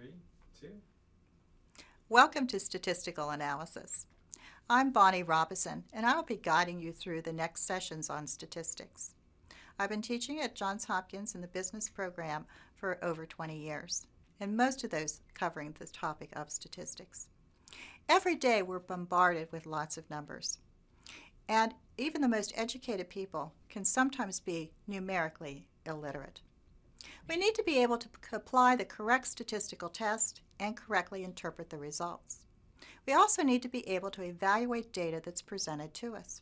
3, 2. Welcome to Statistical Analysis. I'm Bonnie Robison, and I will be guiding you through the next sessions on statistics. I've been teaching at Johns Hopkins in the business program for over 20 years, and most of those covering the topic of statistics. Every day we're bombarded with lots of numbers, and even the most educated people can sometimes be numerically illiterate. We need to be able to apply the correct statistical test and correctly interpret the results. We also need to be able to evaluate data that's presented to us.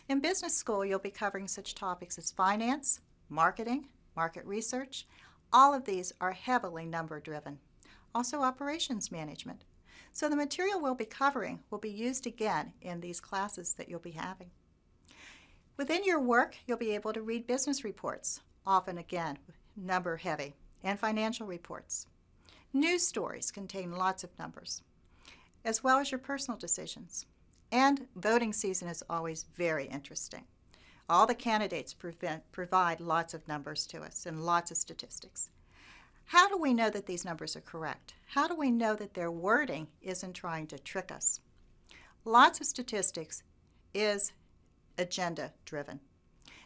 In business school, you'll be covering such topics as finance, marketing, market research. All of these are heavily number-driven. Also operations management. So the material we'll be covering will be used again in these classes that you'll be having. Within your work, you'll be able to read business reports, often again number heavy, and financial reports. News stories contain lots of numbers, as well as your personal decisions. And voting season is always very interesting. All the candidates provide lots of numbers to us and lots of statistics. How do we know that these numbers are correct? How do we know that their wording isn't trying to trick us? Lots of statistics is agenda-driven.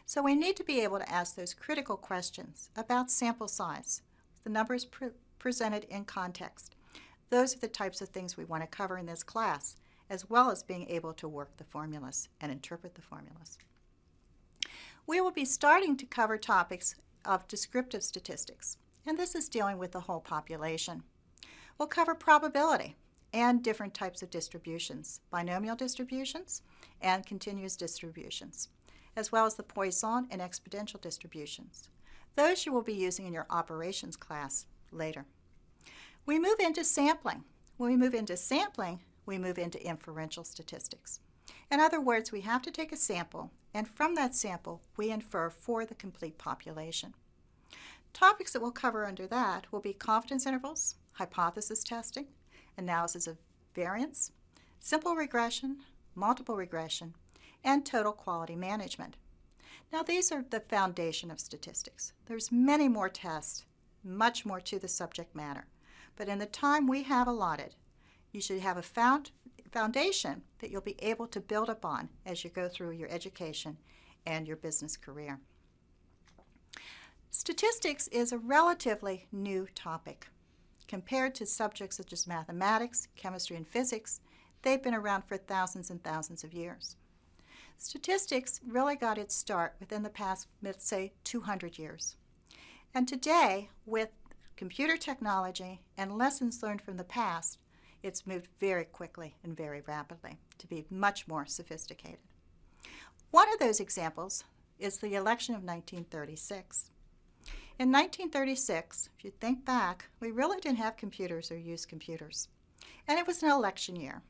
So we need to be able to ask those critical questions about sample size, the numbers presented in context. Those are the types of things we want to cover in this class, as well as being able to work the formulas and interpret the formulas. We will be starting to cover topics of descriptive statistics, and this is dealing with the whole population. We'll cover probability and different types of distributions, binomial distributions and continuous distributions, as well as the Poisson and exponential distributions. Those you will be using in your operations class later. We move into sampling. When we move into sampling, we move into inferential statistics. In other words, we have to take a sample, and from that sample, we infer for the complete population. Topics that we'll cover under that will be confidence intervals, hypothesis testing, analysis of variance, simple regression, multiple regression, and total quality management. Now these are the foundation of statistics. There's many more tests, much more to the subject matter. But in the time we have allotted, you should have a foundation that you'll be able to build upon as you go through your education and your business career. Statistics is a relatively new topic. Compared to subjects such as mathematics, chemistry, and physics, they've been around for thousands and thousands of years. Statistics really got its start within the past, let's say, 200 years. And today, with computer technology and lessons learned from the past, it's moved very quickly and very rapidly to be much more sophisticated. One of those examples is the election of 1936. In 1936, if you think back, we really didn't have computers or use computers. And it was an election year.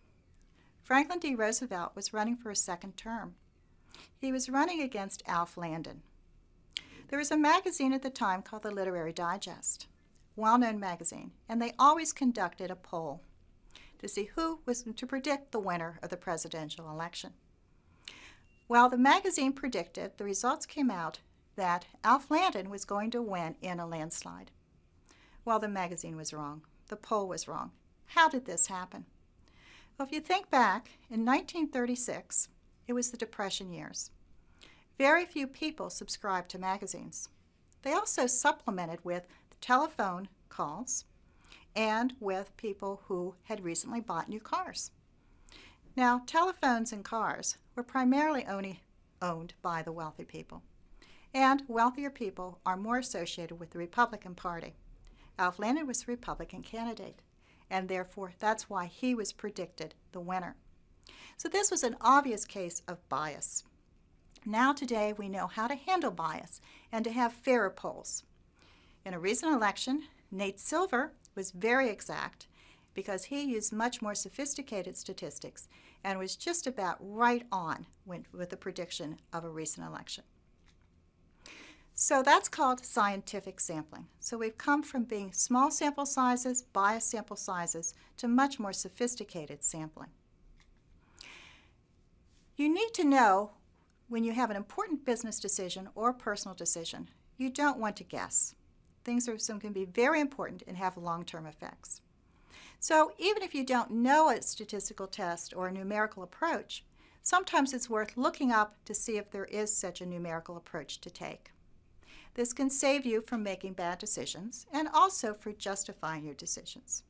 Franklin D. Roosevelt was running for a second term. He was running against Alf Landon. There was a magazine at the time called the Literary Digest, well-known magazine, and they always conducted a poll to see who was to predict the winner of the presidential election. Well, the magazine predicted, the results came out, that Alf Landon was going to win in a landslide. Well, the magazine was wrong. The poll was wrong. How did this happen? Well, if you think back, in 1936, it was the Depression years. Very few people subscribed to magazines. They also supplemented with telephone calls and with people who had recently bought new cars. Now, telephones and cars were primarily only owned by the wealthy people. And wealthier people are more associated with the Republican Party. Alf Landon was the Republican candidate, and therefore that's why he was predicted the winner. So this was an obvious case of bias. Now today we know how to handle bias and to have fairer polls. In a recent election, Nate Silver was very exact because he used much more sophisticated statistics and was just about right on with the prediction of a recent election. So that's called scientific sampling. So we've come from being small sample sizes, biased sample sizes, to much more sophisticated sampling. You need to know when you have an important business decision or personal decision, you don't want to guess. Some can be very important and have long-term effects. So even if you don't know a statistical test or a numerical approach, sometimes it's worth looking up to see if there is such a numerical approach to take. This can save you from making bad decisions and also for justifying your decisions.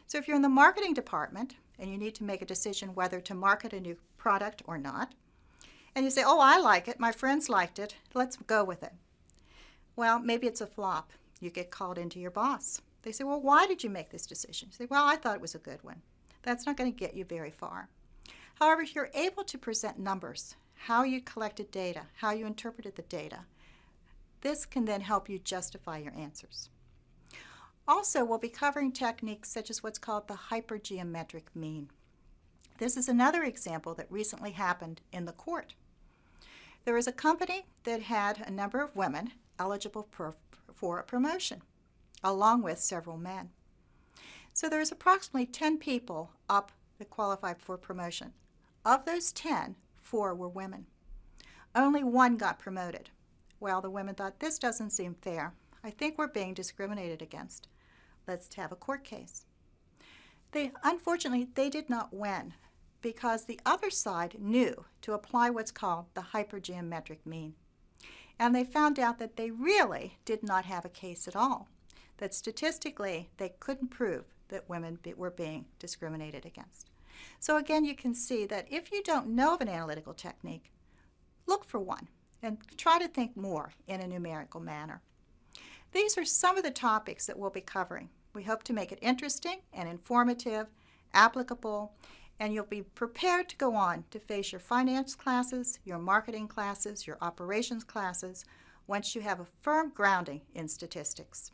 So if you're in the marketing department and you need to make a decision whether to market a new product or not, and you say, oh, I like it, my friends liked it, let's go with it. Well, maybe it's a flop. You get called into your boss. They say, well, why did you make this decision? You say, well, I thought it was a good one. That's not going to get you very far. However, if you're able to present numbers, how you collected data, how you interpreted the data, this can then help you justify your answers. Also, we'll be covering techniques such as what's called the hypergeometric mean. This is another example that recently happened in the court. There was a company that had a number of women eligible for a promotion, along with several men. So there's approximately 10 people up that qualified for promotion. Of those 10, 4 were women. Only 1 got promoted. Well, the women thought, this doesn't seem fair. I think we're being discriminated against. Let's have a court case. Unfortunately, they did not win because the other side knew to apply what's called the hypergeometric mean. And they found out that they really did not have a case at all, that statistically they couldn't prove that women were being discriminated against. So again, you can see that if you don't know of an analytical technique, look for one and try to think more in a numerical manner. These are some of the topics that we'll be covering. We hope to make it interesting and informative, applicable, and you'll be prepared to go on to face your finance classes, your marketing classes, your operations classes, once you have a firm grounding in statistics.